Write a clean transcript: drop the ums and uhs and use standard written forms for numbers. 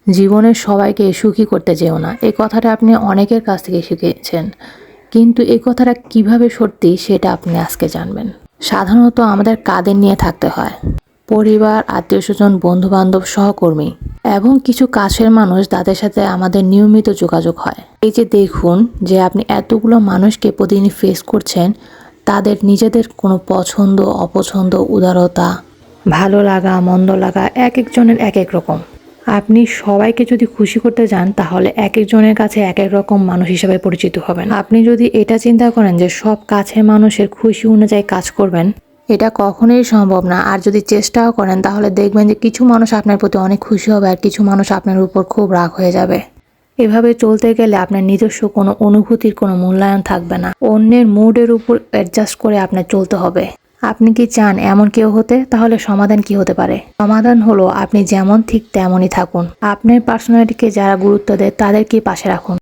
জীবনের সবাইকে সুখী করতে যেও না, এই কথাটা আপনি অনেকের কাছ থেকে শিখেছেন, কিন্তু এই কথাটা কিভাবে সত্যি সেটা আপনি আজকে জানবেন। সাধারণত আমাদের কাঁধে নিয়ে থাকতে হয় পরিবার, আত্মীয়স্বজন, বন্ধুবান্ধব, সহকর্মী এবং কিছু কাছের মানুষ, তাদের সাথে আমাদের নিয়মিত যোগাযোগ হয়। এই যে দেখুন যে আপনি এতগুলো মানুষকে প্রতিদিন ফেস করছেন, তাদের নিজেদের কোনো পছন্দ, অপছন্দ, উদারতা, ভালো লাগা, মন্দ লাগা এক একজনের এক এক রকম। আপনি সবাইকে যদি খুশি করতে যান তাহলে এক একজনের কাছে এক এক রকম মানুষ হিসেবে পরিচিত হবেন। আপনি যদি এটা চিন্তা করেন যে সব কাছের মানুষের খুশি অনুযায়ী কাজ করবেন, এটা কখনোই সম্ভব না। আর যদি চেষ্টাও করেন তাহলে দেখবেন যে কিছু মানুষ আপনার প্রতি অনেক খুশি হবে আর কিছু মানুষ আপনার উপর খুব রাগ হয়ে যাবে। এভাবে চলতে গেলে আপনার নিজস্ব কোনো অনুভূতির কোনো মূল্যায়ন থাকবে না। অন্যের মুডের উপর অ্যাডজাস্ট করে আপনার চলতে হবে। আপনি কি চান এমন কেউ হতে? তাহলে সমাধান কি হতে পারে? সমাধান হলো আপনি যেমন ঠিক তেমনই থাকুন। আপনার পার্সোনালিটিকে যারা গুরুত্ব দেয় তাদেরকেই পাশে রাখুন।